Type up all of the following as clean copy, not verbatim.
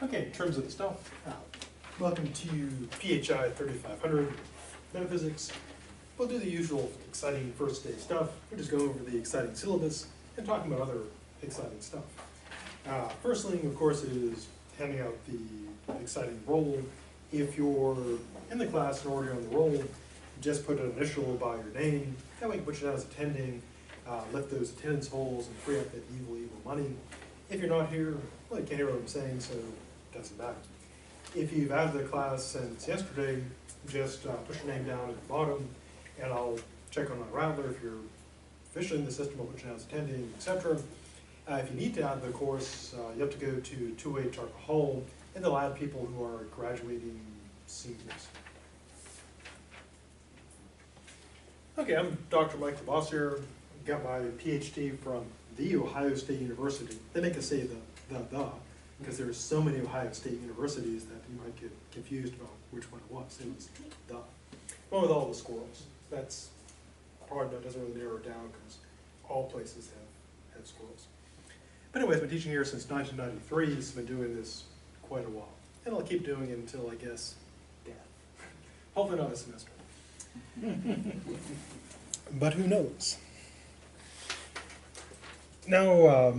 Okay, in terms of the stuff, welcome to PHI 3500 Metaphysics. We'll do the usual exciting first day stuff. We'll just go over the exciting syllabus and talk about other exciting stuff. First thing, of course, is handing out the exciting roll. If you're in the class and already on the roll, just put an initial by your name. That way you can put you down as attending, lift those attendance holes and free up that evil money. If you're not here, well, you can't hear what I'm saying, so it doesn't matter. If you've added the class since yesterday, just push your name down at the bottom, and I'll check on my Rattler. If you're officially in the system, I'll put you down as attending, etc. If you need to add the course, you have to go to 2H Arca Hall, and they'll add people who are graduating seniors. Okay, I'm Dr. Mike LaBossiere. Got my PhD from the Ohio State University. They make us say the, because there's so many Ohio State universities that you might get confused about which one it was. It was the one with all the squirrels. That's part that doesn't really narrow it down because all places have squirrels. But anyways, I've been teaching here since 1993, so I've been doing this quite a while. And I'll keep doing it until, I guess, death. Hopefully not a semester. But who knows? Now,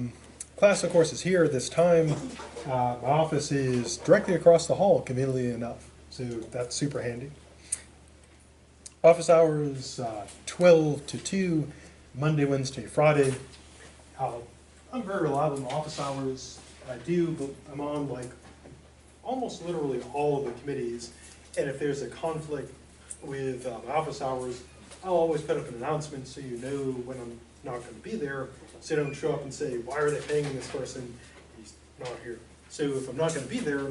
class, of course, is here this time. My office is directly across the hall, conveniently enough, so that's super handy. Office hours, 12 to 2, Monday, Wednesday, Friday. I'm very reliable in office hours. I do, but I'm on like almost literally all of the committees, and if there's a conflict with my office hours, I'll always put up an announcement so you know when I'm not going to be there, so you don't show up and say, why are they paying this person? He's not here. So if I'm not going to be there,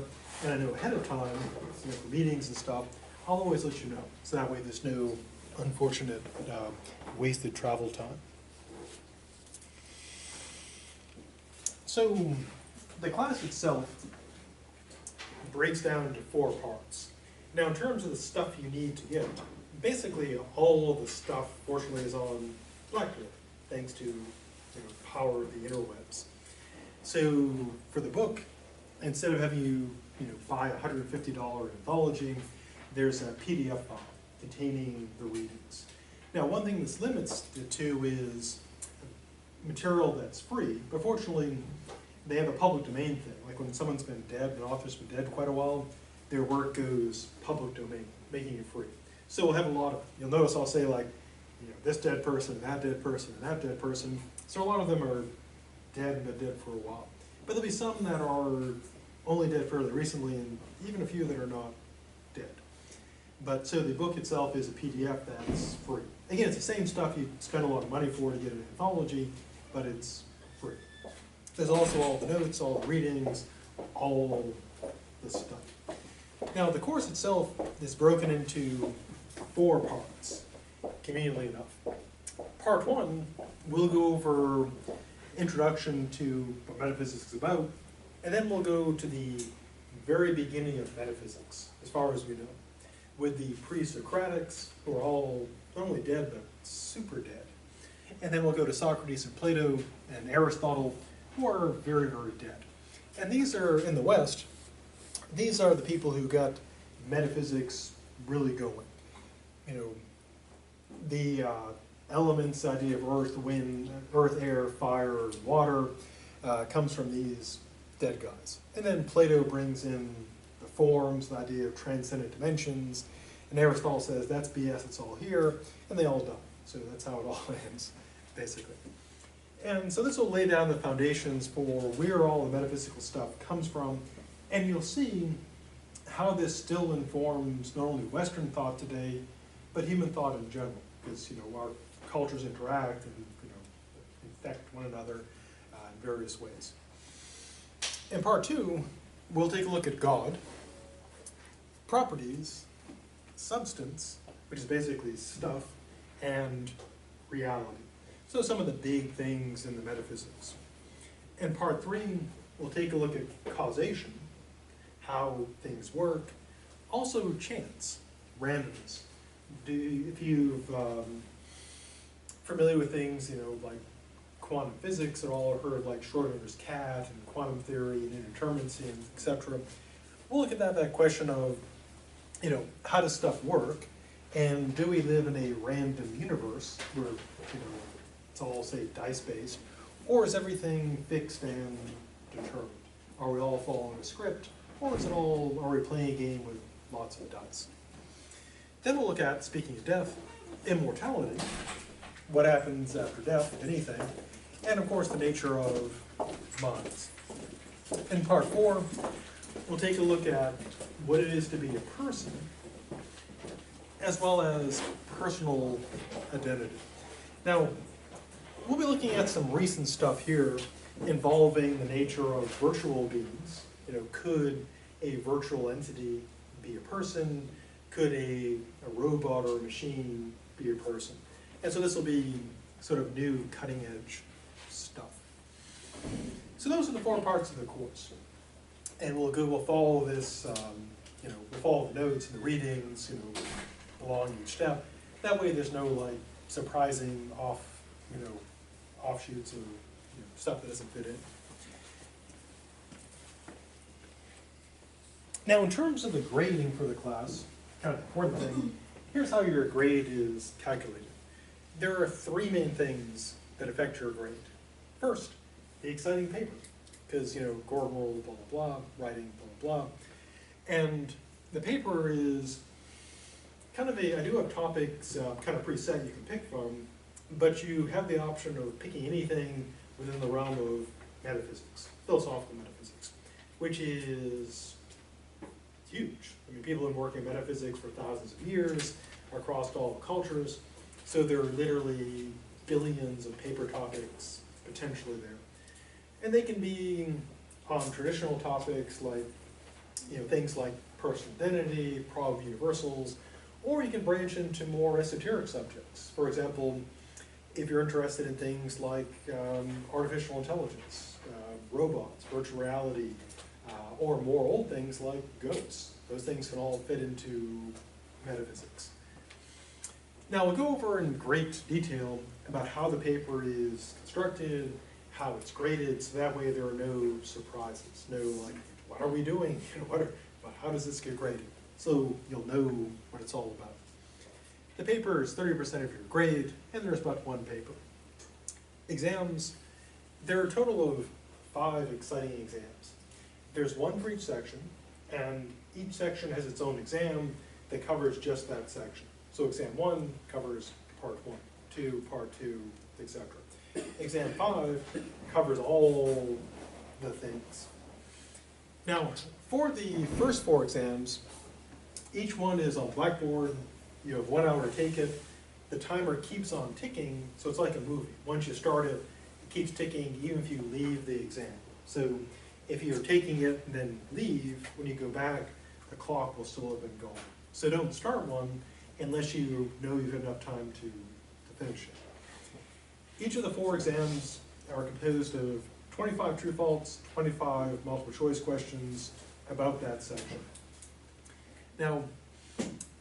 and I know ahead of time, for meetings and stuff, I'll always let you know. So that way there's no unfortunate wasted travel time. So the class itself breaks down into 4 parts. Now in terms of the stuff you need to get, basically all of the stuff, fortunately, is on Blackboard, thanks to the power of the interwebs. So for the book, instead of having you buy a $150 Ontology, there's a PDF file containing the readings. Now one thing this limits it to is material that's free, but fortunately they have a public domain thing. Like when someone's been dead, an author's been dead quite a while, their work goes public domain, making it free. So we'll have a lot of, you'll notice I'll say like, this dead person, and that dead person, and that dead person. So a lot of them are dead and been dead for a while. But there'll be some that are only dead fairly recently, and even a few that are not dead. But so the book itself is a PDF that's free. Again, it's the same stuff you spend a lot of money for to get an anthology, but it's free. There's also all the notes, all the readings, all the stuff. Now the course itself is broken into 4 parts, conveniently enough. Part 1, we'll go over introduction to what metaphysics is about, and then we'll go to the very beginning of metaphysics, as far as we know, with the pre-Socratics, who are all not only dead, but super dead. And then we'll go to Socrates and Plato and Aristotle, who are very, very dead. And these are, in the West, these are the people who got metaphysics really going. The elements idea of earth, wind, earth, air, fire, and water comes from these dead guys. And then Plato brings in the forms, the idea of transcendent dimensions, and Aristotle says that's BS, it's all here, and they all die. So that's how it all ends, basically. And so this will lay down the foundations for where all the metaphysical stuff comes from, and you'll see how this still informs not only Western thought today, but human thought in general, because our cultures interact and infect one another in various ways. In part 2, we'll take a look at God, properties, substance, which is basically stuff, and reality. So some of the big things in the metaphysics. In part 3, we'll take a look at causation, how things work, also chance, randomness. If you've familiar with things, like quantum physics at all, or heard of like Schrodinger's cat and quantum theory and indeterminacy and etc. We'll look at that question of, how does stuff work, and do we live in a random universe where, it's all, say, dice-based, or is everything fixed and determined? Are we all following a script, or are we playing a game with lots of dice? Then we'll look at, speaking of death, immortality, what happens after death, if anything, and of course the nature of minds. In part 4, we'll take a look at what it is to be a person, as well as personal identity. Now, we'll be looking at some recent stuff here involving the nature of virtual beings. Could a virtual entity be a person? Could a robot or a machine be a person? And so this will be sort of new cutting edge stuff. So those are the 4 parts of the course. And we'll follow this, we'll follow the notes and the readings, along each step. That way there's no like surprising offshoots of stuff that doesn't fit in. Now in terms of the grading for the class, kind of the important thing, here's how your grade is calculated. There are 3 main things that affect your grade. First, the exciting paper, because Gordon will blah blah blah, writing blah blah blah, and the paper is kind of I do have topics kind of preset you can pick from, but you have the option of picking anything within the realm of metaphysics, philosophical metaphysics, which is huge. I mean, people have been working in metaphysics for thousands of years across all cultures, so there are literally billions of paper topics potentially there. And they can be on traditional topics like, things like personal identity, probable universals, or you can branch into more esoteric subjects. For example, if you're interested in things like artificial intelligence, robots, virtual reality, or more old things like ghosts. Those things can all fit into metaphysics. Now we'll go over in great detail about how the paper is constructed, how it's graded, so that way there are no surprises. No like, what are we doing? How does this get graded? So you'll know what it's all about. The paper is 30% of your grade, and there's but 1 paper. Exams, there are a total of 5 exciting exams. There's 1 for each section, and each section has its own exam that covers just that section. So exam 1 covers part 1, 2, part 2, etc. Exam 5 covers all the things. Now, for the first 4 exams, each one is on Blackboard. You have 1 hour to take it. The timer keeps on ticking, so it's like a movie. Once you start it, it keeps ticking even if you leave the exam. So if you're taking it and then leave, when you go back, the clock will still have been going. So don't start one unless you know you've had enough time to finish it. Each of the 4 exams are composed of 25 true-false, 25 multiple-choice questions about that section. Now,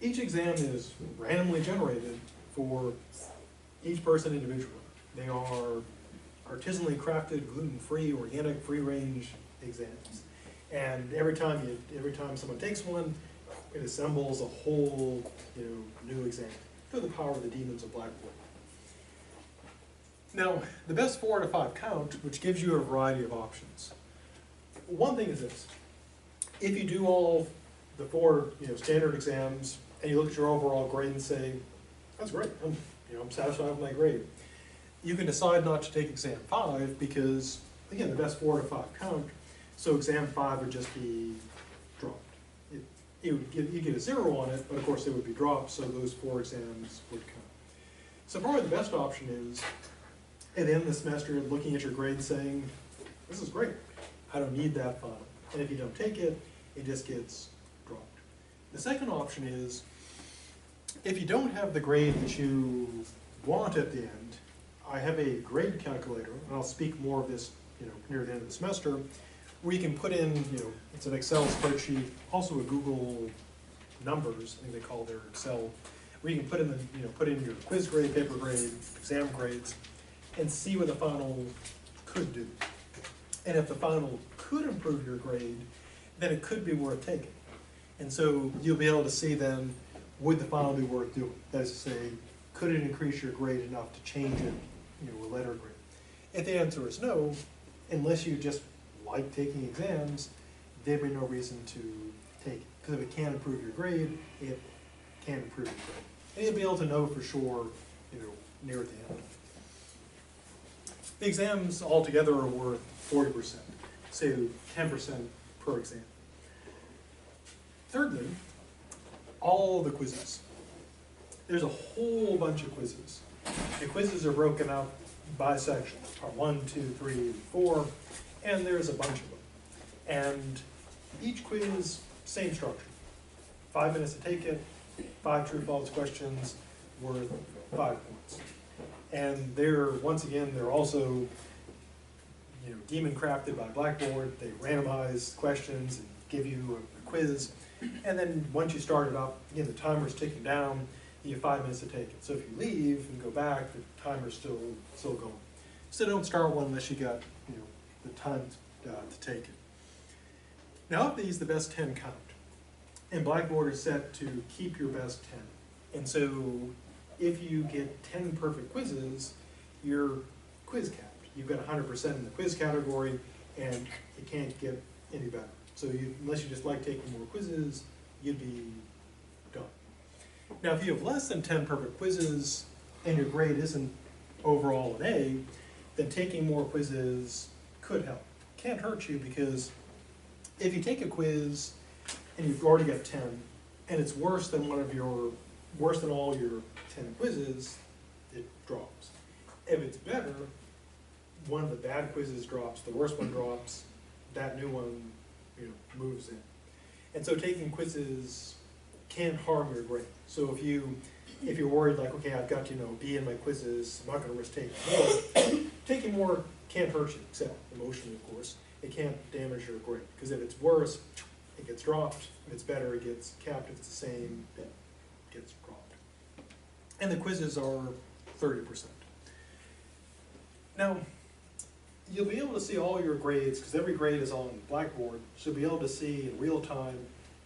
each exam is randomly generated for each person individually. They are artisanally crafted, gluten-free, organic, free-range exams. And every time someone takes one, it assembles a whole new exam through the power of the demons of Blackboard. Now, the best 4 out of 5 count, which gives you a variety of options. One thing is this: if you do all the 4 standard exams and you look at your overall grade and say, "That's great, I'm satisfied with my grade," you can decide not to take exam 5 because, again, the best 4 out of 5 count. So exam 5 would just be dropped. You get a 0 on it, but of course it would be dropped, so those 4 exams would count. So probably the best option is, at the end of the semester, looking at your grade and saying, "This is great, I don't need that final." And if you don't take it, it just gets dropped. The second option is, if you don't have the grade that you want at the end, I have a grade calculator, and I'll speak more of this near the end of the semester, where you can put in, it's an Excel spreadsheet, also a Google Numbers, I think they call their Excel, where you can put in your quiz grade, paper grade, exam grades, and see what the final could do. And if the final could improve your grade, then it could be worth taking. And so you'll be able to see then, would the final be worth doing? That is to say, could it increase your grade enough to change it, a letter grade? If the answer is no, unless you just like taking exams, there'd be no reason to take it. Because if it can improve your grade, it can improve your grade. And you'll be able to know for sure, near the end. The exams altogether are worth 40%, so 10% per exam. Thirdly, all the quizzes. There's a whole bunch of quizzes. The quizzes are broken up by sections, part 1, 2, 3, 4, and there's a bunch of them. And each quiz, same structure. 5 minutes to take it, 5 true-false questions worth 5 points. And once again, they're also demon crafted by Blackboard. They randomize questions and give you a quiz. And then once you start it up, again, the timer's ticking down. You have 5 minutes to take it. So if you leave and go back, the timer's still going. So don't start one unless you got the time to take it. Now of these, the best 10 count. And Blackboard is set to keep your best 10. And so if you get 10 perfect quizzes, you're quiz capped. You've got 100% in the quiz category, and it can't get any better. So unless you just like taking more quizzes, you'd be done. Now if you have less than 10 perfect quizzes, and your grade isn't overall an A, then taking more quizzes could help. Can't hurt you, because if you take a quiz and you've already got 10, and it's worse than all your 10 quizzes, it drops. If it's better, one of the bad quizzes drops, the worst one drops, that new one moves in. And so taking quizzes can't harm your grade. So if you're worried, like, okay, I've got B in my quizzes, I'm not going to risk taking more, taking more can't hurt you, except emotionally, of course. It can't damage your grade, because if it's worse, it gets dropped. If it's better, it gets capped. If it's the same, it gets dropped. And the quizzes are 30%. Now, you'll be able to see all your grades, because every grade is on Blackboard, so you'll be able to see in real time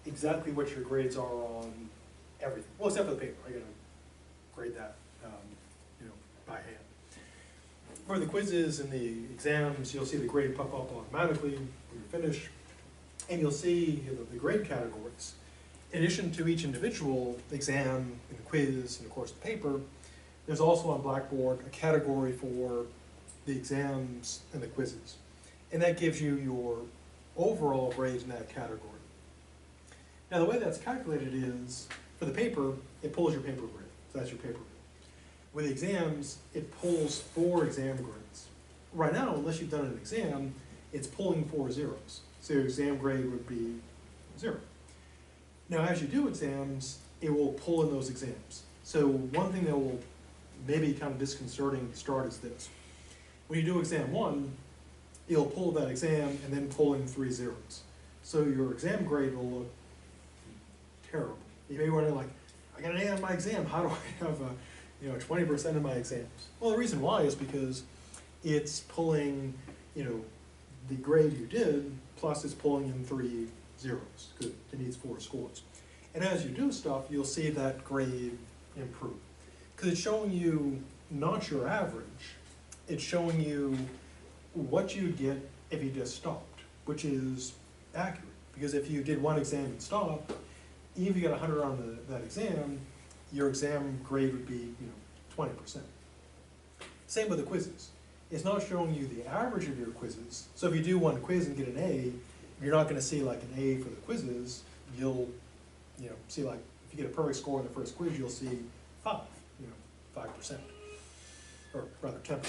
exactly what your grades are on everything. Well, except for the paper. I gotta grade that, by hand. For the quizzes and the exams, you'll see the grade pop up automatically when you're finished, and you'll see the grade categories. In addition to each individual exam and quiz and of course the paper, there's also on Blackboard a category for the exams and the quizzes. And that gives you your overall grade in that category. Now the way that's calculated is, for the paper, it pulls your paper grade. So that's your paper grade. With the exams, it pulls 4 exam grades. Right now, unless you've done an exam, it's pulling 4 zeros. So your exam grade would be 0. Now as you do exams, it will pull in those exams. So one thing that will maybe kind of disconcerting to start is this. When you do exam 1, it'll pull that exam and then pull in 3 zeros. So your exam grade will look terrible. You may be wondering, like, I got an A on my exam, how do I have 20% in my exams? Well, the reason why is because it's pulling, the grade you did, plus it's pulling in 3 zeros, because it needs 4 scores. And as you do stuff, you'll see that grade improve. Because it's showing you not your average, it's showing you what you'd get if you just stopped, which is accurate. Because if you did one exam and stopped, even if you got 100 on that exam, your exam grade would be 20%. Same with the quizzes. It's not showing you the average of your quizzes. So if you do one quiz and get an A, you're not going to see like an A for the quizzes. You'll see, like, if you get a perfect score in the first quiz, you'll see 5%, or rather 10%.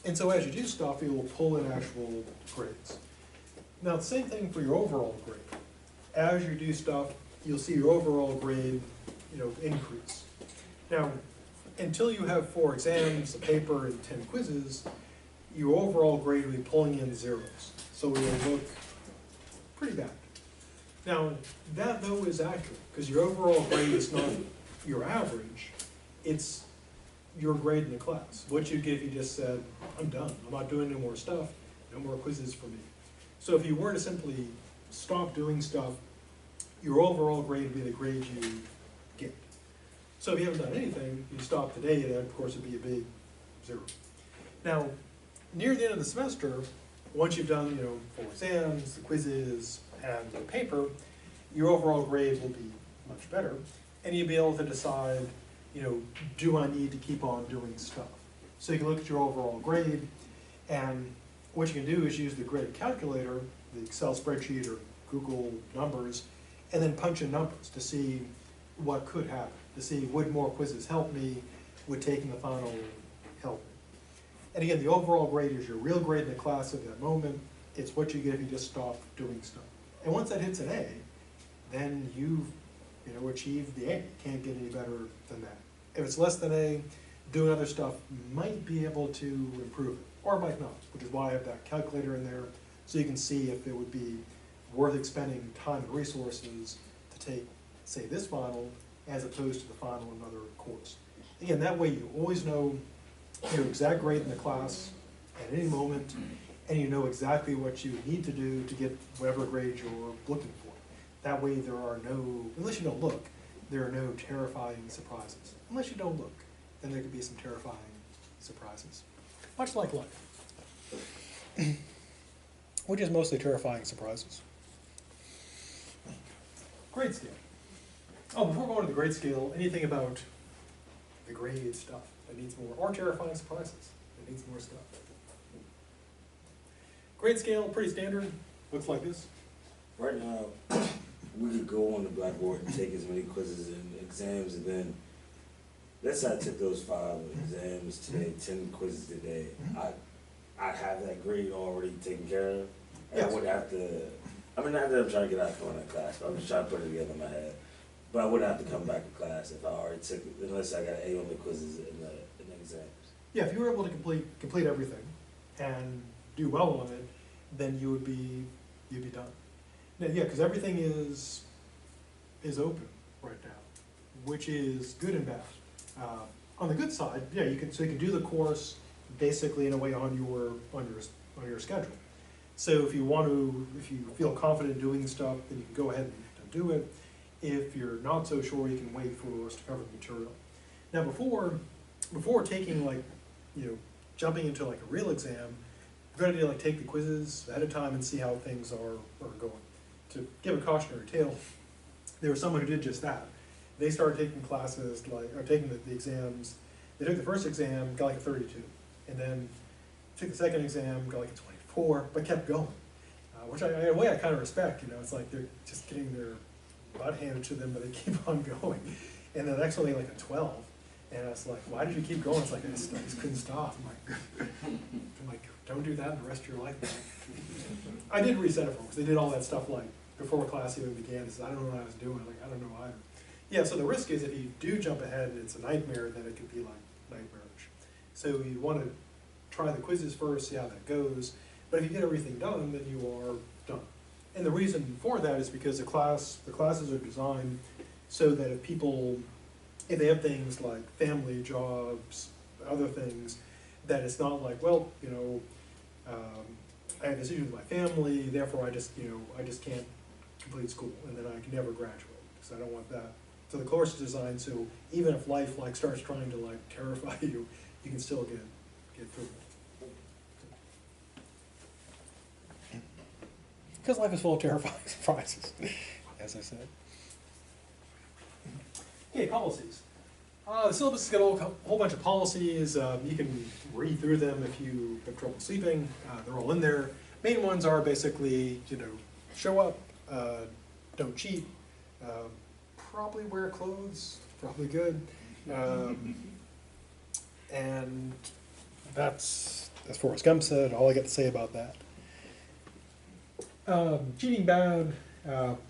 And so as you do stuff, it will pull in actual grades. Now the same thing for your overall grade. As you do stuff, you'll see your overall grade, increase. Now, until you have 4 exams, a paper, and 10 quizzes, your overall grade will be pulling in zeros. So it will look pretty bad. Now, that though is accurate, because your overall grade is not your average, it's your grade in the class. What you'd get if you just said, I'm done, I'm not doing any more stuff, no more quizzes for me. So if you were to simply stop doing stuff, your overall grade would be the grade you get. So if you haven't done anything, you stop today, that of course would be a big 0. Now, near the end of the semester, once you've done, 4 exams, the quizzes, and the paper, your overall grade will be much better, and you'll be able to decide, do I need to keep on doing stuff? So you can look at your overall grade, and what you can do is use the grade calculator, the Excel spreadsheet or Google numbers, and then punch in numbers to see what could happen, to see would more quizzes help me, would taking the final help me. And again, the overall grade is your real grade in the class at that moment. It's what you get if you just stop doing stuff. And once that hits an A, then you've achieved the A. You can't get any better than that. If it's less than A, doing other stuff might be able to improve it, or might not, which is why I have that calculator in there, so you can see if it would be worth expending time and resources to take, say, this final, as opposed to the final in another course. Again, that way you always know your exact grade in the class at any moment, and you know exactly what you need to do to get whatever grade you're looking for. That way there are no, unless you don't look, there are no terrifying surprises. Unless you don't look, then there could be some terrifying surprises. Much like life. Which is mostly terrifying surprises. Grade scale. Oh, before going to the grade scale, anything about the grade stuff that needs more, or terrifying surprises that needs more stuff? Grade scale, pretty standard, looks like this. Right now, we could go on the blackboard and take as many quizzes and exams, and then, let's say I took those 5 exams today, 10 quizzes today, I'd have that grade already taken care of. And Yes. I wouldn't have to, I mean, not that I'm trying to get out of that class, but I'm just trying to put it together in my head. But I wouldn't have to come back to class if I already took it, unless I got an A on the quizzes and the exams. Yeah, if you were able to complete everything and do well on it, then you'd be done. Now, yeah, because everything is open right now, which is good and bad. On the good side, yeah, you can do the course basically in a way on your schedule. So if you feel confident doing stuff, then you can go ahead and do it. If you're not so sure, you can wait for us to cover the material. Now before taking jumping into like a real exam, you're going to take the quizzes ahead of time and see how things are going. To give a cautionary tale, there was someone who did just that. They started taking classes, taking the exams. They took the first exam, got like a 32, and then took the second exam, got like a 24, but kept going. Which in a way I kind of respect, it's like they're just getting their butt handed to them, but they keep on going. And the next one they like a 12, and I was like, why did you keep going? It's like, I just couldn't stop. I'm like, don't do that the rest of your life, man. I did reset it for them, because they did all that stuff before class even began. I said, I don't know what I was doing. I don't know either. Yeah, so the risk is if you do jump ahead and it's a nightmare, then it could be nightmarish. So you want to try the quizzes first, see how that goes. But if you get everything done, then you are done. And the reason for that is because the classes are designed so that if they have things like family, jobs, other things, that it's not like, well, I have this issue with my family, therefore I just can't complete school, and then I can never graduate, because I don't want that. So the course is designed so even if life starts trying to terrify you, you can still get through it. Because life is full of terrifying surprises, as I said. Okay, policies. The syllabus has got a whole bunch of policies. You can read through them if you have trouble sleeping. They're all in there. Main ones are basically, show up, don't cheat, probably wear clothes, probably good. And that's, as Forrest Gump said, all I got to say about that. Cheating bad.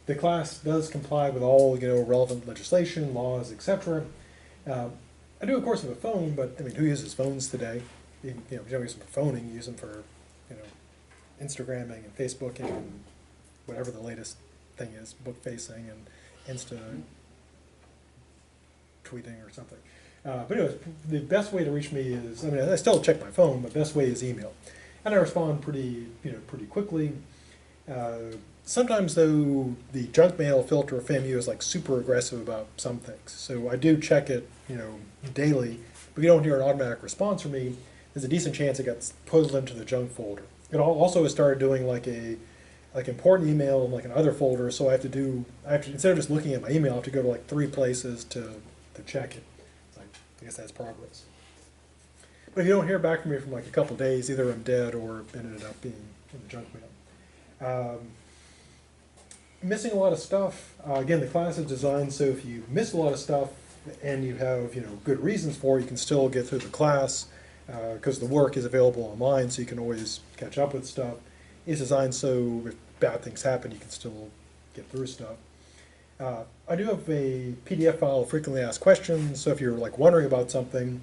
The class does comply with all relevant legislation, laws, etc. I do, of course, have a phone, but who uses phones today? You don't use them for phoning. You use them for Instagramming and Facebooking and whatever the latest thing is, book facing and Insta tweeting or something. But anyways, the best way to reach me is, I mean, I still check my phone, but the best way is email. And I respond pretty quickly. Sometimes though, the junk mail filter of FAMU is like super aggressive about some things. So I do check it, daily. But if you don't hear an automatic response from me, there's a decent chance it got pulled into the junk folder. It also has started doing like important email in like another folder. So I have to instead of just looking at my email, I have to go to like 3 places to check it. It's like, I guess that's progress. But if you don't hear back from me from like a couple days, either I'm dead or it ended up being in the junk mail. Missing a lot of stuff. Again, the class is designed so if you miss a lot of stuff and you have good reasons for it, you can still get through the class because the work is available online, so you can always catch up with stuff. It's designed so if bad things happen, you can still get through stuff. I do have a PDF file of frequently asked questions, so if you're like wondering about something,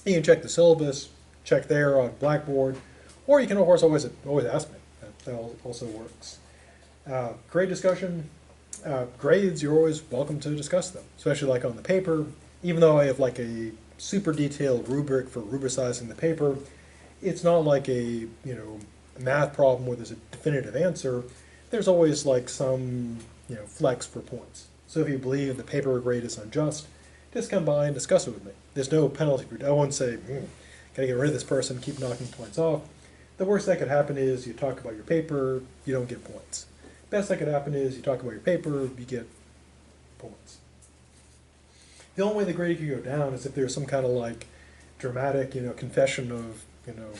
you can check the syllabus, check there on Blackboard, or you can of course always ask me. That also works. Grade discussion. Grades, you're always welcome to discuss them, especially like on the paper. Even though I have like a super detailed rubric for rubricizing the paper, it's not like a math problem where there's a definitive answer. There's always like some flex for points. So if you believe the paper grade is unjust, just come by and discuss it with me. There's no penalty for it. I won't say, gotta get rid of this person, keep knocking points off. The worst that could happen is you talk about your paper, you don't get points. Best that could happen is you talk about your paper, you get points. The only way the grade could go down is if there's some kind of like dramatic, confession of,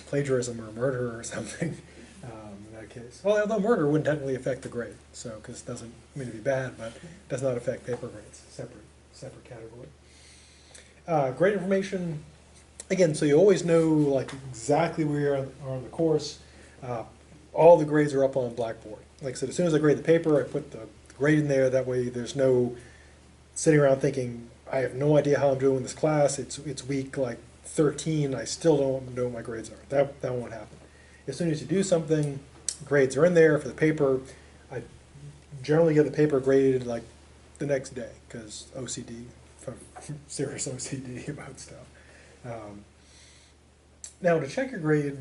plagiarism or murder or something. In that case, well, although murder wouldn't technically affect the grade, so because it doesn't mean to be bad, but it does not affect paper grades. Separate category. Grade information. Again, so you always know like exactly where you are in the course. All the grades are up on Blackboard. Like I said, as soon as I grade the paper, I put the grade in there. That way there's no sitting around thinking, I have no idea how I'm doing in this class. It's week like 13. I still don't know what my grades are. That won't happen. As soon as you do something, grades are in there for the paper. I generally get the paper graded like the next day because OCD, serious OCD about stuff. Now to check your grade,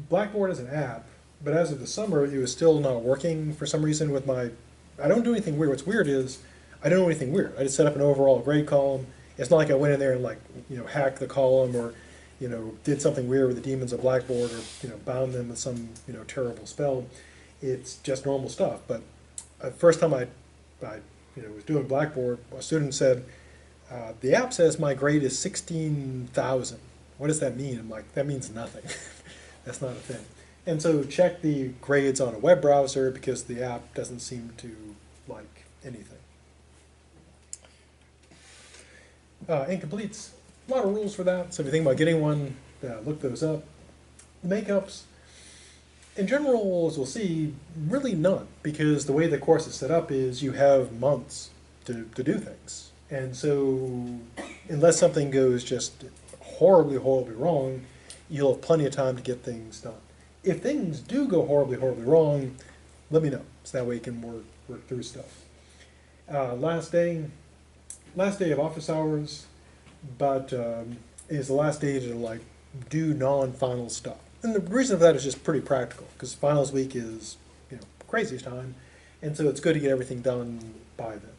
Blackboard is an app. But as of the summer, it was still not working for some reason with my, I don't do anything weird. What's weird is, I don't do anything weird. I just set up an overall grade column. It's not like I went in there and like, hacked the column or, did something weird with the demons of Blackboard or, bound them with some, terrible spell. It's just normal stuff. But first time I was doing Blackboard, a student said, the app says my grade is 16,000. What does that mean? I'm like, that means nothing. That's not a thing. And so check the grades on a web browser because the app doesn't seem to like anything. Incompletes, a lot of rules for that. So if you think about getting one, look those up. Makeups, in general, as we'll see, really none, because the way the course is set up is you have months to do things. And so unless something goes just horribly wrong, you'll have plenty of time to get things done. If things do go horribly wrong, let me know, so that way you can work through stuff. Last day of office hours, but is the last day to like do non-final stuff. And the reason for that is just pretty practical, because finals week is crazy time, and so it's good to get everything done by then.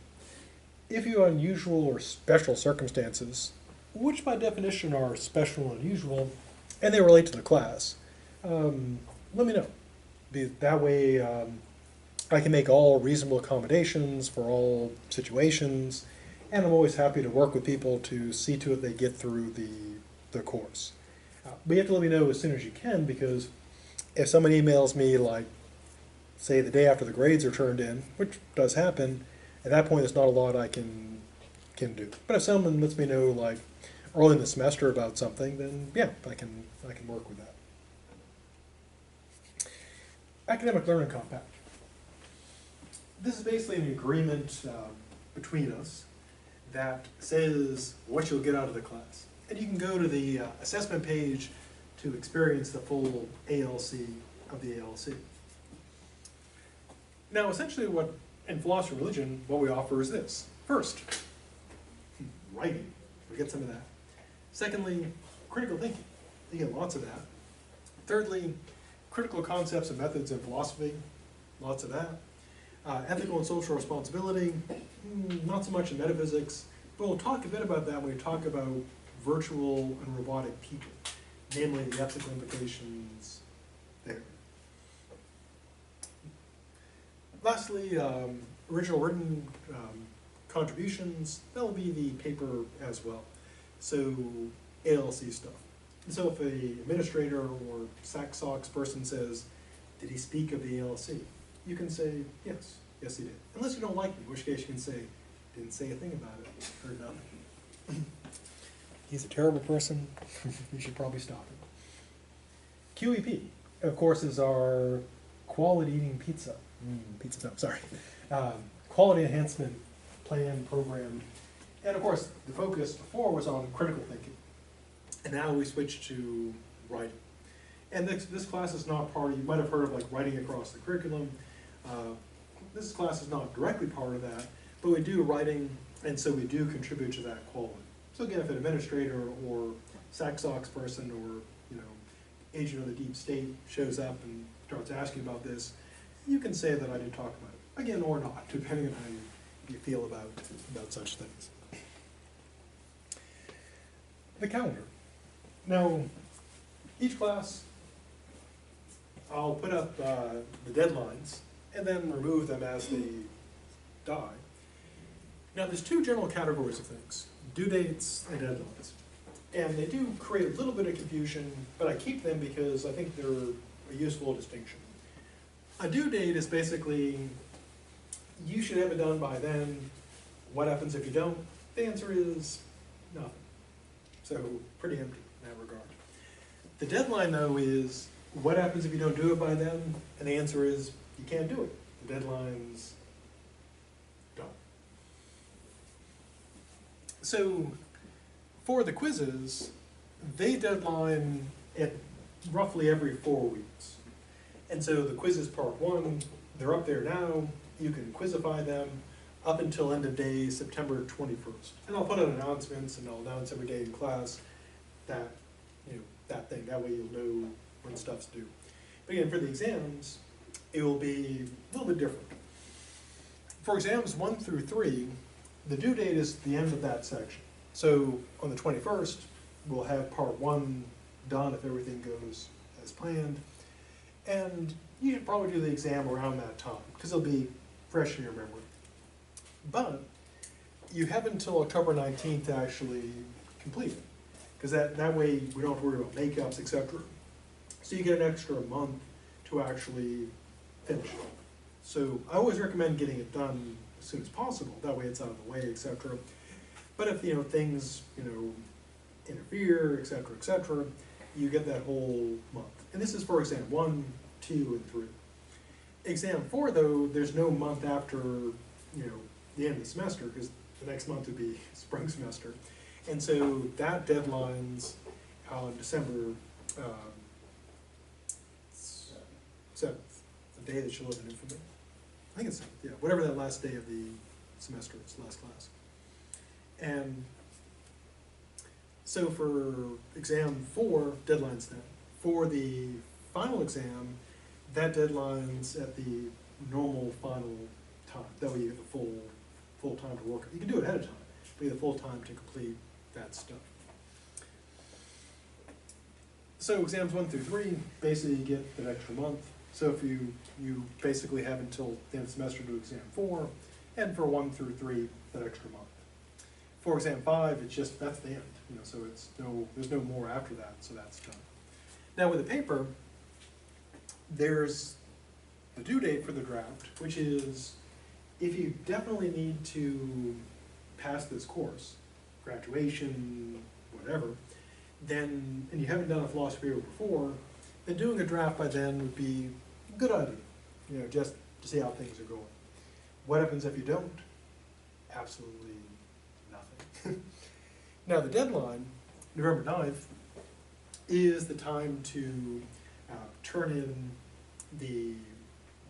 If you have unusual or special circumstances, which by definition are special and unusual, and they relate to the class, let me know. That way I can make all reasonable accommodations for all situations, and I'm always happy to work with people to see to it they get through the course. But you have to let me know as soon as you can, because if someone emails me like, say the day after the grades are turned in, which does happen, at that point there's not a lot I can do. But if someone lets me know like early in the semester about something, then yeah, I can work with that. Academic Learning Compact. This is basically an agreement between us that says what you'll get out of the class. And you can go to the assessment page to experience the full ALC of the ALC. Now, essentially what, in philosophy of religion, what we offer is this. First, writing. We'll get some of that. Secondly, critical thinking. You get lots of that. Thirdly, critical concepts and methods in philosophy. Lots of that. Ethical and social responsibility. Not so much in metaphysics, but we'll talk a bit about that when we talk about virtual and robotic people, namely the ethical implications there. Lastly, original written contributions, that'll be the paper as well. So ALC stuff. And so if a administrator or SAC-SOX person says, did he speak of the ALC? You can say, yes, yes he did. Unless you don't like me, in which case you can say, didn't say a thing about it, heard nothing. He's a terrible person, you should probably stop him. QEP, of course, is our quality eating pizza. Pizza, no, sorry. Quality enhancement plan, program. And of course, the focus before was on critical thinking. And now we switch to writing. And this class is not part of, you might have heard of like writing across the curriculum. This class is not directly part of that, but we do writing, and so we do contribute to that quality. So again, if an administrator or SAC-SOX person or agent of the deep state shows up and starts asking about this, you can say that I did talk about it. Again, or not, depending on how you feel about such things. The calendar. Now, each class, I'll put up the deadlines and then remove them as they die. Now, there's two general categories of things, due dates and deadlines. And they do create a little bit of confusion, but I keep them because I think they're a useful distinction. A due date is basically, you should have it done by then. What happens if you don't? The answer is nothing. So pretty empty in that regard. The deadline, though, is what happens if you don't do it by then? And the answer is you can't do it. The deadline's done. So for the quizzes, they deadline at roughly every 4 weeks. And so the quizzes part 1, they're up there now. You can quizify them up until end of day, September 21st. And I'll put out announcements, and I'll announce every day in class that, that thing. That way you'll know when stuff's due. But again, for the exams, it will be a little bit different. For exams 1 through 3, the due date is the end of that section. So on the 21st, we'll have part 1 done if everything goes as planned. And you should probably do the exam around that time, because it'll be fresh in your memory. But you have until October 19th to actually complete it, because that way we don't have to worry about makeups, etc. So you get an extra month to actually finish it. So I always recommend getting it done as soon as possible. That way it's out of the way, etc. But if things interfere, etc., you get that whole month. And this is for exam 1, 2, and 3. Exam 4, though, there's no month after the end of the semester, because the next month would be spring semester. And so that deadline's on December 7th, the day that she'll live in infamy. I think it's 7th, yeah, whatever that last day of the semester is, last class. And so for exam 4, deadline's then. For the final exam, that deadline's at the normal final time. That way you get the full time to work. You can do it ahead of time, but you get the full time to complete that stuff. So exams 1 through 3, basically you get that extra month. So if you basically have until the end of the semester to do exam 4, and for 1 through 3, that extra month. For exam 5, it's just, that's the end. So there's no more after that, so that's done. Now with the paper, there's the due date for the draft, which is if you definitely need to pass this course, graduation, whatever, then, and you haven't done a philosophy paper before, then doing a draft by then would be a good idea, just to see how things are going. What happens if you don't? Absolutely nothing. Now the deadline, November 9th, is the time to turn in the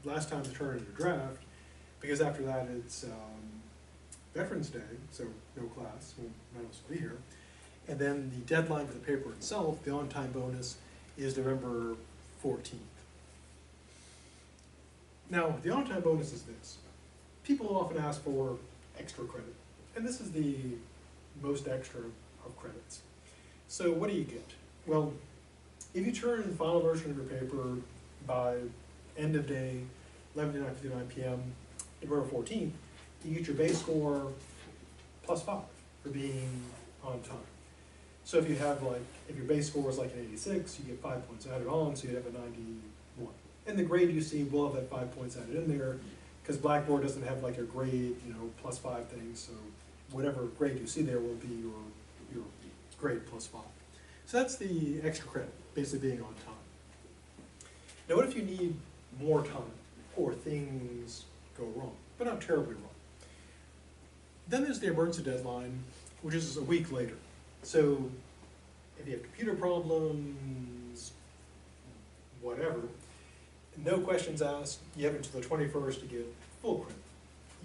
last time to turn in a draft, because after that it's Veterans Day, so no class, none of us will be here, And then the deadline for the paper itself, the on-time bonus, is November 14th. Now, the on-time bonus is this. People often ask for extra credit, and this is the most extra of credits. So what do you get? Well, if you turn in the final version of your paper by end of day, 11:59 p.m., November 14th, you get your base score +5 for being on time. So if you have if your base score is like an 86, you get 5 points added on, so you'd have a 91. And the grade you see will have that 5 points added in there, because Blackboard doesn't have like a grade, +5 thing, so whatever grade you see there will be your grade +5. So that's the extra credit, basically being on time. Now what if you need more time, or things go wrong, but not terribly wrong? Then there's the emergency deadline, which is a week later. So if you have computer problems, whatever, no questions asked, you have until the 21st to get full credit.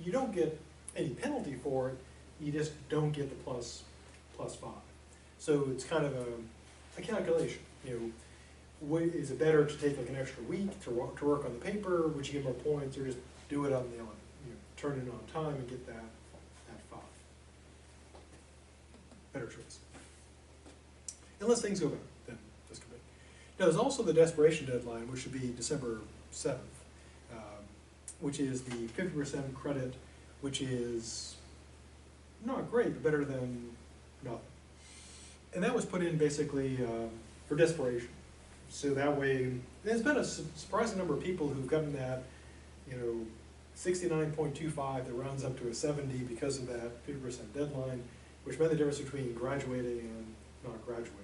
You don't get any penalty for it, you just don't get the +5. So it's kind of a calculation. Is it better to take like an extra week to work on the paper, which you get more points, or just do it on turn it on time and get that 5? Better choice. Unless things go better, then just commit. Now there's also the desperation deadline, which should be December 7th, which is the 50% credit, which is not great, but better than nothing. And that was put in basically for desperation. So that way, there's been a surprising number of people who've gotten that, 69.25 that rounds up to a 70 because of that 50% deadline, which meant the difference between graduating and not graduating.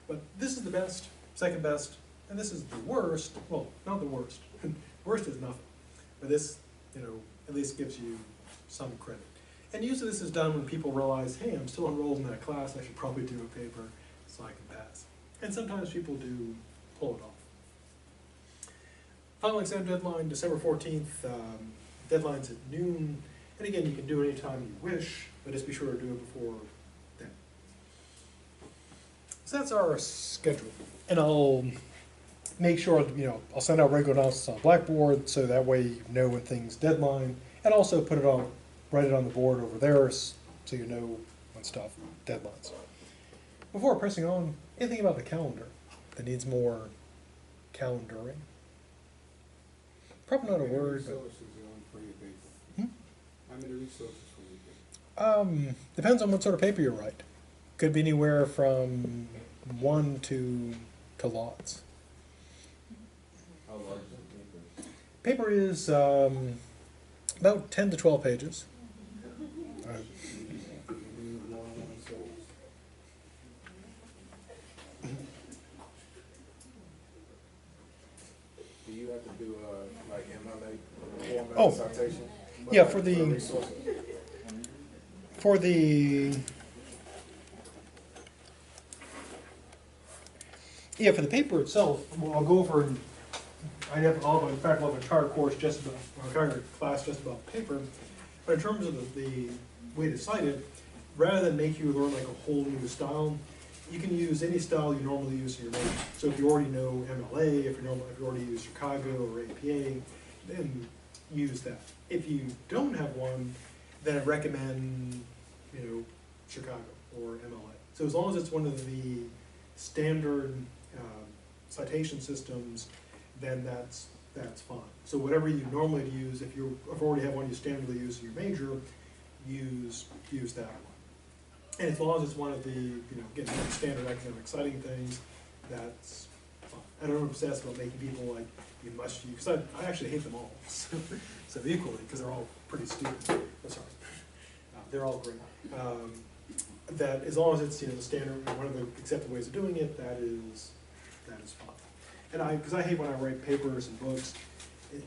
But this is the best, second best, and this is the worst. Well, not the worst. Worst is nothing. But this, at least gives you some credit. And usually this is done when people realize, hey, I'm still enrolled in that class, I should probably do a paper so I can pass. And sometimes people do pull it off. Final exam deadline, December 14th, deadline's at noon. And again, you can do it anytime you wish, but just be sure to do it before then. So that's our schedule. And I'll make sure, I'll send out regular announcements on Blackboard, so that way you know when things deadline, and also write it on the board over there, so you know when stuff deadlines. Before pressing on, anything about the calendar that needs more calendaring? Probably not a word, but... How many resources for your paper? Depends on what sort of paper you write. Could be anywhere from 1 to lots. How large is the paper? Paper is about 10 to 12 pages. Do you have to do like MLA format Oh, citation? yeah, for the paper itself, well, I'll go over and I have in fact, I'll have an entire course just about, entire class just about paper. But in terms of the way to cite it, rather than make you learn like a whole new style, you can use any style you normally use in your major. So if you already know MLA, if you already use Chicago or APA, then use that. If you don't have one, then I recommend, Chicago or MLA. So as long as it's one of the standard citation systems, then that's fine. So whatever you normally use, if you already have one you standardly use in your major, use that one. And as long as it's one of the, again, standard academic citing things, that's fine. I don't obsess about making people like, you must use, because I actually hate them all, so equally, because they're all pretty stupid. Oh, sorry. They're all great. That as long as it's, the standard, one of the accepted ways of doing it, that is fine. And because I hate when I write papers and books,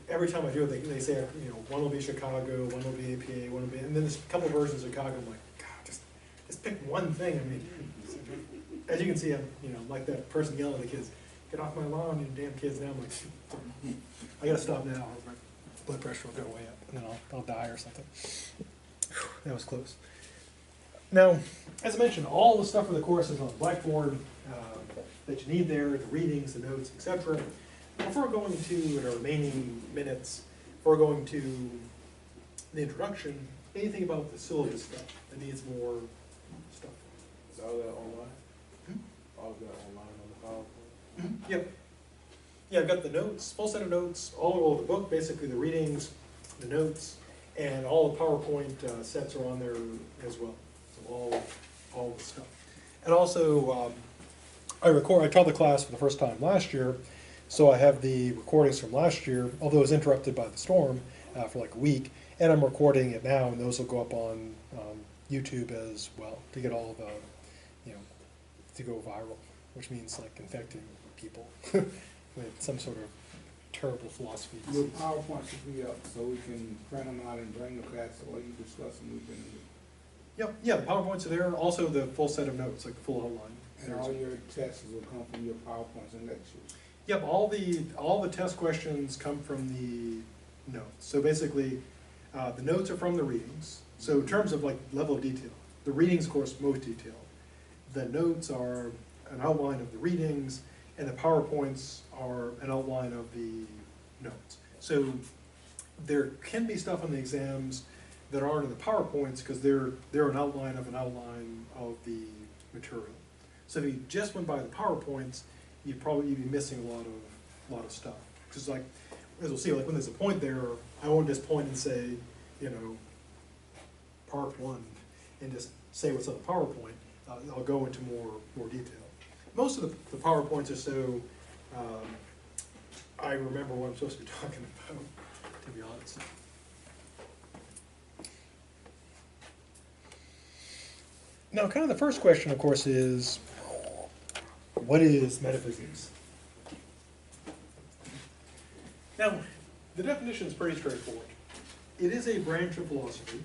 every time I do it, they say, one will be Chicago, one will be APA, one will be, and then there's a couple versions of Chicago. I'm like, God, just pick one thing. I mean, as you can see, I'm, like that person yelling at the kids, get off my lawn, you damn kids. Now I'm like, I gotta stop now, or my blood pressure will go way up, and then I'll die or something. That was close. Now, as I mentioned, all the stuff for the course is on Blackboard that you need there, the readings, the notes, etc. Before going to, in our remaining minutes, before going to the introduction, anything about the syllabus stuff that needs more stuff? Is all that online? Hmm? All of that online on the PowerPoint? Yep. Yeah, I've got the notes, full set of notes, all over the book, basically the readings, the notes, and all the PowerPoint sets are on there as well. So all the stuff. And also, I taught the class for the first time last year, so I have the recordings from last year, although it was interrupted by the storm for like a week, and I'm recording it now, and those will go up on YouTube as well to get all the, to go viral, which means like infecting people with some sort of terrible philosophy. Your PowerPoint should be up so we can print them out and bring the class while you discuss them. We can, Yep, yeah, the PowerPoints are there, also the full set of notes, like the full outline. and all your tests will come from your PowerPoints and lectures. Yep, all the test questions come from the notes. So basically, the notes are from the readings. So in terms of like level of detail, the readings, of course, most detailed. The notes are an outline of the readings, and the PowerPoints are an outline of the notes. So there can be stuff on the exams that aren't in the PowerPoints because they're an outline of the material. So if you just went by the PowerPoints, you'd be missing a lot of stuff. Because like, as we'll see, like when there's a point there, I won't just point and say, part 1, and just say what's on the PowerPoint. I'll go into more detail. Most of the PowerPoints are so, I remember what I'm supposed to be talking about, to be honest. Now, kind of the first question, of course, is, what is metaphysics? Now, the definition is pretty straightforward. It is a branch of philosophy,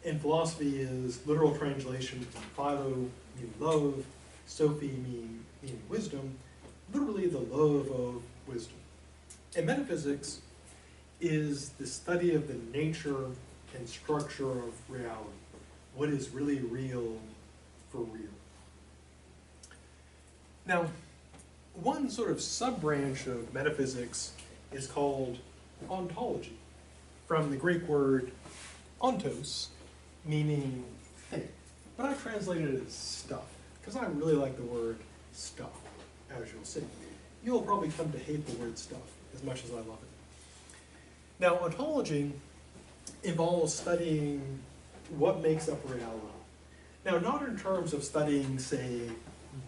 and philosophy is literal translation from philo, meaning love, Sophie, meaning wisdom, literally the love of wisdom. And metaphysics is the study of the nature and structure of reality, what is really real for real. Now, one sort of sub-branch of metaphysics is called ontology, from the Greek word ontos, meaning thing. But I translated it as stuff, because I really like the word stuff, as you'll see. You'll probably come to hate the word stuff as much as I love it. Now, ontology involves studying what makes up reality. Now, not in terms of studying, say,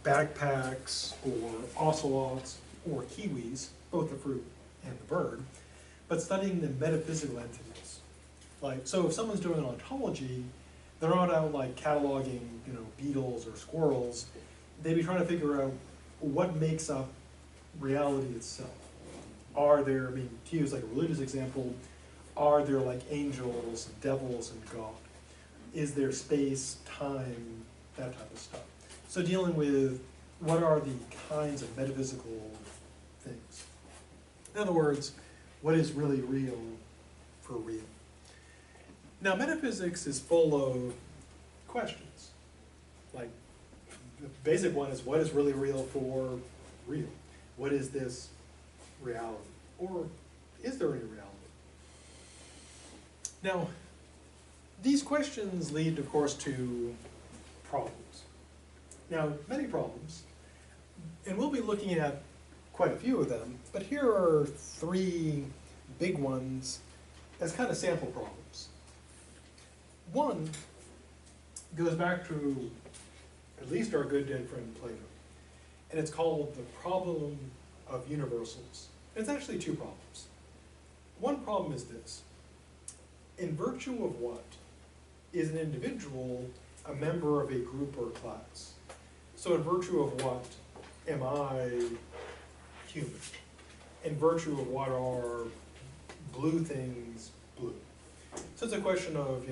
backpacks or ocelots or kiwis, both the fruit and the bird, but studying the metaphysical entities. Like, so if someone's doing an ontology, they're not out like cataloging, beetles or squirrels. They'd be trying to figure out what makes up reality itself. Are there, to use like a religious example, are there like angels, devils, and God? Is there space, time, that type of stuff? So dealing with what are the kinds of metaphysical things. In other words, what is really real for real? Now, metaphysics is full of questions. Like, the basic one is, what is really real for real? What is this reality? Or is there any reality? Now, these questions lead, of course, to problems. Now, many problems, and we'll be looking at quite a few of them, but here are 3 big ones as kind of sample problems. One goes back to at least our good dead friend Plato, and it's called the problem of universals. And it's actually 2 problems. One problem is this: in virtue of what is an individual a member of a group or class? So in virtue of what am I human? In virtue of what are blue things blue? So it's a question of,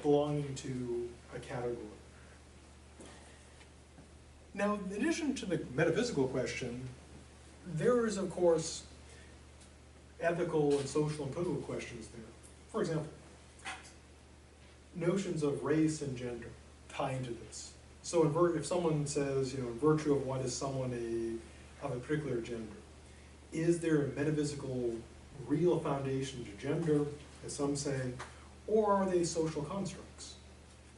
belonging to a category. Now, in addition to the metaphysical question, there is, of course, ethical and social and political questions there. For example, notions of race and gender tie into this. So if someone says, you know, in virtue of what is someone of a particular gender, is there a metaphysical real foundation to gender, as some say, or are they social constructs?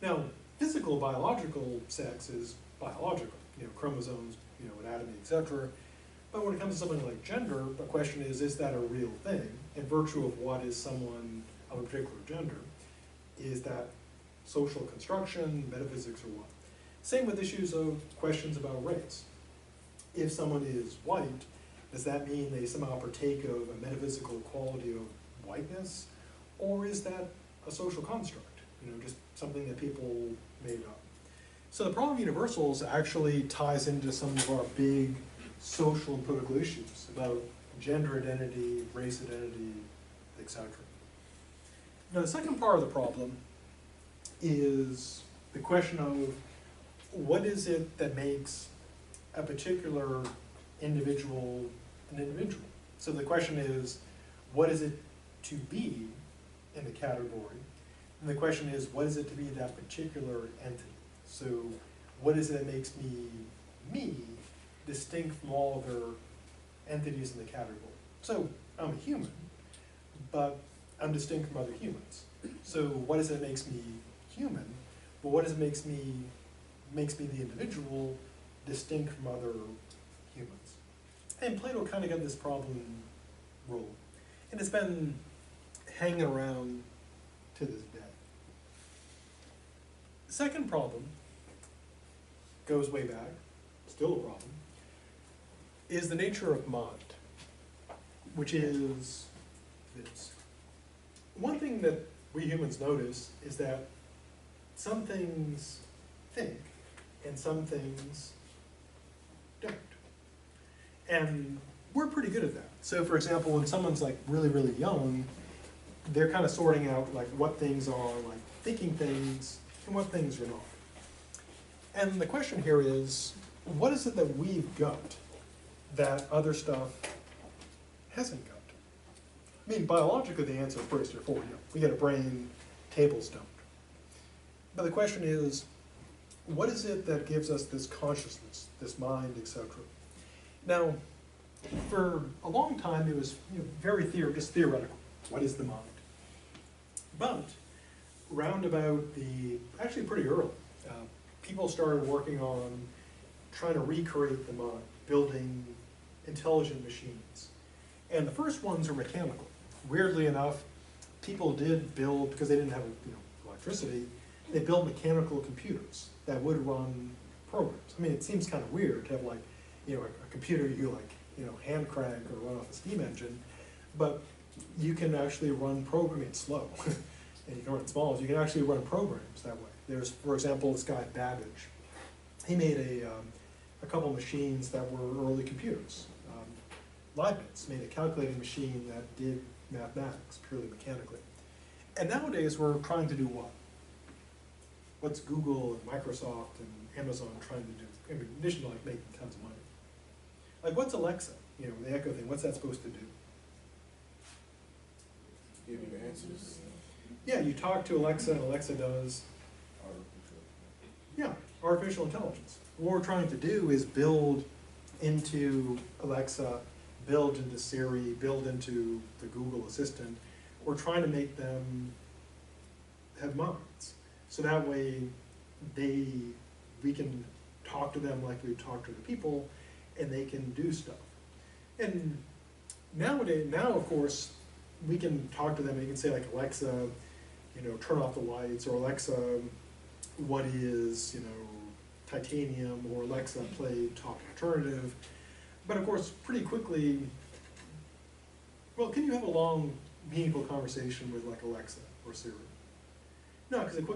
Now, physical, biological sex is biological, you know, chromosomes, you know, anatomy, etc. But when it comes to something like gender, the question is that a real thing? In virtue of what is someone of a particular gender? Is that social construction, metaphysics, or what? Same with issues of questions about race. If someone is white, does that mean they somehow partake of a metaphysical quality of whiteness? Or is that a social construct? You know, just something that people made up. So the problem of universals actually ties into some of our big social and political issues about gender identity, race identity, etc. Now the second part of the problem is the question of what is it that makes a particular individual an individual? So the question is, what is it to be in the category? And the question is, what is it to be that particular entity? So what is it that makes me, distinct from all other entities in the category? So I'm a human, but I'm distinct from other humans. So what is it that makes me human? But what is it makes me the individual distinct from other humans? And Plato kind of got this problem rolled. And it's been hanging around to this day. The second problem goes way back, still a problem, is the nature of mind, which is this. One thing that we humans notice is that some things think and some things don't. And we're pretty good at that. So for example, when someone's like really, really young, they're kind of sorting out like what things are like thinking things and what things are not. And the question here is, what is it that we've got that other stuff hasn't got? I mean, biologically the answer is pretty straightforward. You know, we get a brain, tables don't. But the question is, what is it that gives us this consciousness, this mind, etc.? Now, for a long time it was very just theoretical. What is the mind? But round about actually pretty early, people started working on trying to recreate the mind, building intelligent machines. And the first ones are mechanical. Weirdly enough, people did build, because they didn't have electricity, they built mechanical computers that would run programs. I mean, it seems kind of weird to have a computer you hand crank or run off a steam engine, but you can actually run programming slow, and you can run it small. You can actually run programs that way. There's, for example, this guy Babbage. He made a couple machines that were early computers. Leibniz made a calculating machine that did mathematics purely mechanically. And nowadays we're trying to do what? What's Google and Microsoft and Amazon trying to do? In addition to making tons of money. Like what's Alexa? The Echo thing, what's that supposed to do? Give you answers. Yeah, you talk to Alexa and Alexa does artificial intelligence. What we're trying to do is build into Alexa, build into Siri, build into the Google Assistant. We're trying to make them have minds. So that way we can talk to them like we talk to the people, and they can do stuff. And now of course, we can talk to them and you can say like, Alexa, turn off the lights, or Alexa, what is, titanium, or Alexa, play talk alternative. But of course, pretty quickly, well, can you have a long, meaningful conversation with like Alexa or Siri? No, because it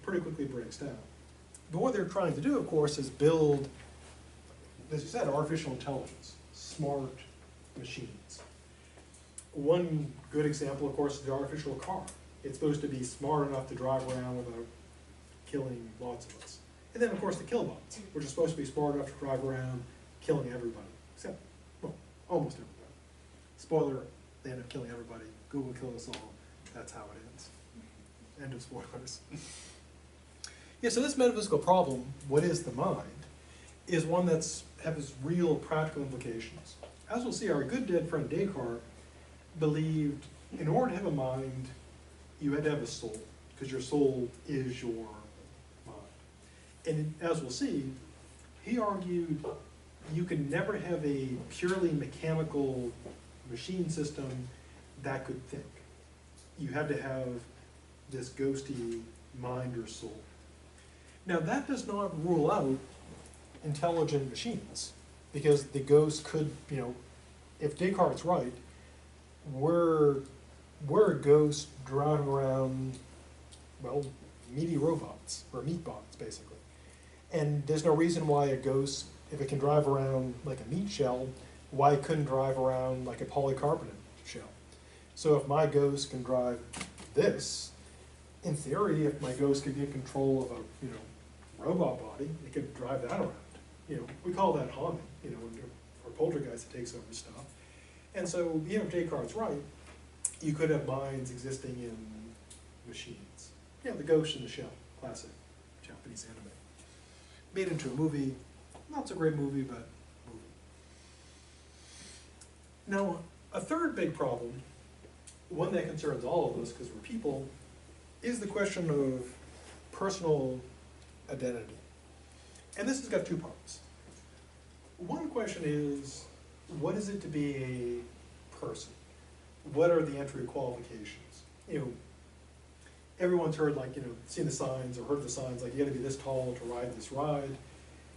pretty quickly breaks down. But what they're trying to do, of course, is build, as you said, artificial intelligence, smart machines. One good example, of course, is the artificial car. It's supposed to be smart enough to drive around without killing lots of us. And then, of course, the killbots, which are supposed to be smart enough to drive around killing everybody, except, well, almost everybody. Spoiler, they end up killing everybody. Google killed us all. That's how it ends. End of spoilers. Yeah, so this metaphysical problem, what is the mind, is one has real practical implications. As we'll see, our good dead friend Descartes believed in order to have a mind, you had to have a soul, because your soul is your mind. And as we'll see, he argued you can never have a purely mechanical machine system that could think. You had to have this ghosty mind or soul. Now that does not rule out intelligent machines, because the ghost could, if Descartes' right, we're a ghost driving around, well, meaty robots, or meat bots, basically. And there's no reason why a ghost, if it can drive around like a meat shell, why it couldn't drive around like a polycarbonate shell. So if my ghost can drive this, in theory, if my ghost could get control of a robot body, it could drive that around. We call that haunting, or poltergeist that takes over stuff. And so, if Descartes' right, you could have minds existing in machines. The Ghost in the Shell, classic Japanese anime. Made into a movie, not so great movie, but movie. Now, a third big problem, one that concerns all of us because we're people, is the question of personal identity. And this has got two parts. One question is, what is it to be a person? What are the entry qualifications? Everyone's heard, seen the signs or heard the signs, like, you gotta be this tall to ride this ride.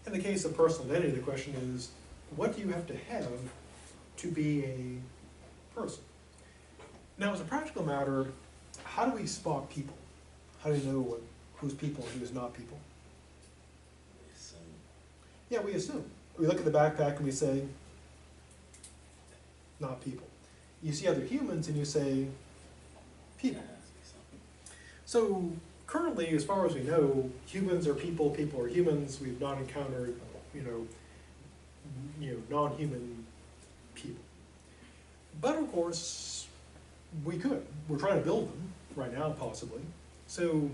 In the case of personal identity, the question is, what do you have to have to be a person? Now, as a practical matter, how do we spot people? How do you know who's people and who's not people? Yeah, we assume. We look at the backpack and we say, not people. You see other humans and you say, people. So currently, as far as we know, humans are people, people are humans. We've not encountered, non-human people. But of course, we could. We're trying to build them right now, possibly. So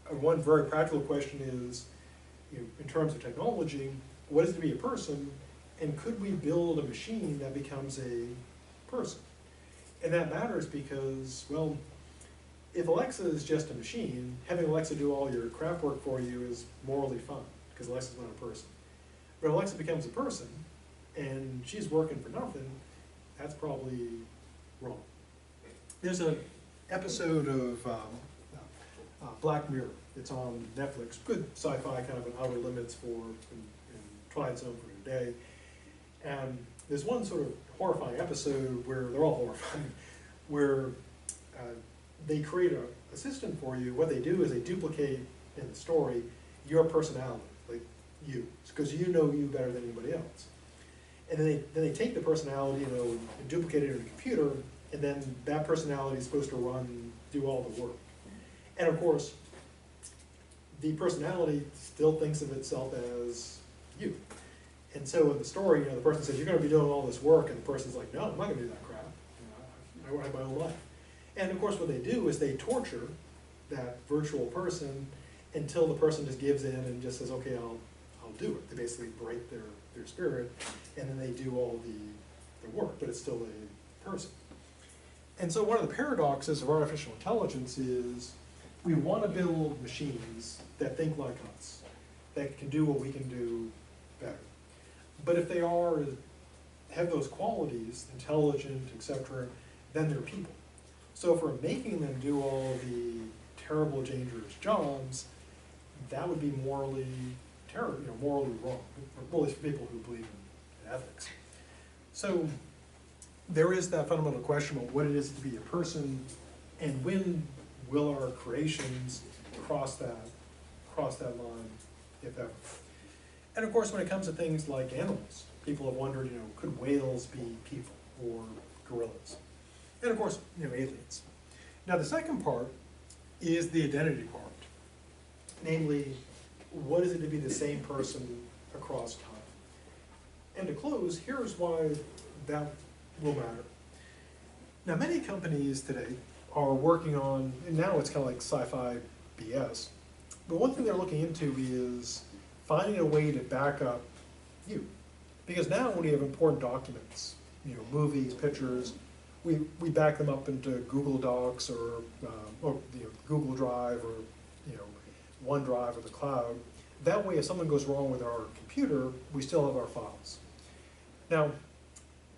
one very practical question is, in terms of technology, what is it to be a person, and could we build a machine that becomes a person? And that matters because, well, if Alexa is just a machine, having Alexa do all your crap work for you is morally fine, because Alexa's not a person. But if Alexa becomes a person, and she's working for nothing, that's probably wrong. There's an episode of Black Mirror. It's on Netflix. Good sci-fi, kind of an outer limits for Twilight Zone for today. And there's one sort of horrifying episode where they're all horrifying, where they create a system for you. What they do is they duplicate in the story your personality, like you, because you know you better than anybody else. And then they take the personality, and duplicate it in a computer, and then that personality is supposed to do all the work. And of course, the personality still thinks of itself as you. And so in the story, the person says, you're going to be doing all this work, and the person's like, no, I'm not going to do that crap. I want to have my own life. And of course, what they do is they torture that virtual person until the person just gives in and just says, okay, I'll do it. They basically break their spirit, and then they do all the work, but it's still a person. And so one of the paradoxes of artificial intelligence is we want to build machines that think like us, that can do what we can do better. But if they have those qualities, intelligent, etc., then they're people. So if we're making them do all the terrible, dangerous jobs, that would be morally terrible, morally wrong. Well, at least for people who believe in ethics. So there is that fundamental question of what it is to be a person, and when will our creations cross that line, if ever. And of course, when it comes to things like animals, people have wondered, could whales be people, or gorillas? And of course, aliens. Now the second part is the identity part. Namely, what is it to be the same person across time? And to close, here's why that will matter. Now many companies today are working on, and now it's kind of like sci-fi BS, but one thing they're looking into is finding a way to back up you. Because now when we have important documents, you know, movies, pictures, we back them up into Google Docs or you know, Google Drive or, you know, OneDrive or the cloud. That way, if something goes wrong with our computer, we still have our files. Now,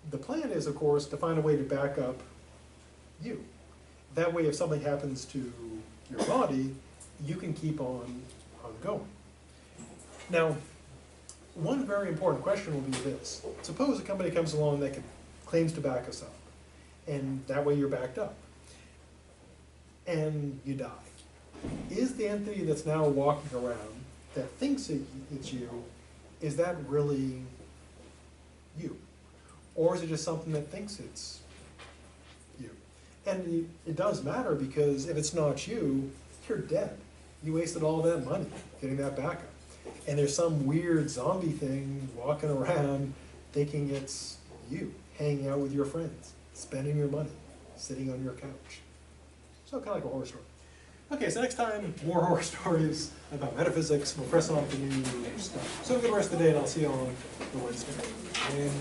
the plan is, of course, to find a way to back up you. That way, if something happens to your body, you can keep on going. Now, one very important question will be this. Suppose a company comes along that claims to back us up, and that way you're backed up, and you die. Is the entity that's now walking around that thinks it's you, is that really you? Or is it just something that thinks it's you? And it does matter, because if it's not you, you're dead. You wasted all that money getting that backup. And there's some weird zombie thing walking around thinking it's you, hanging out with your friends, spending your money, sitting on your couch. So kind of like a horror story. Okay, so next time, more horror stories about metaphysics. We'll press on to new stuff. So have a good rest of the day, and I'll see you on the Wednesday. And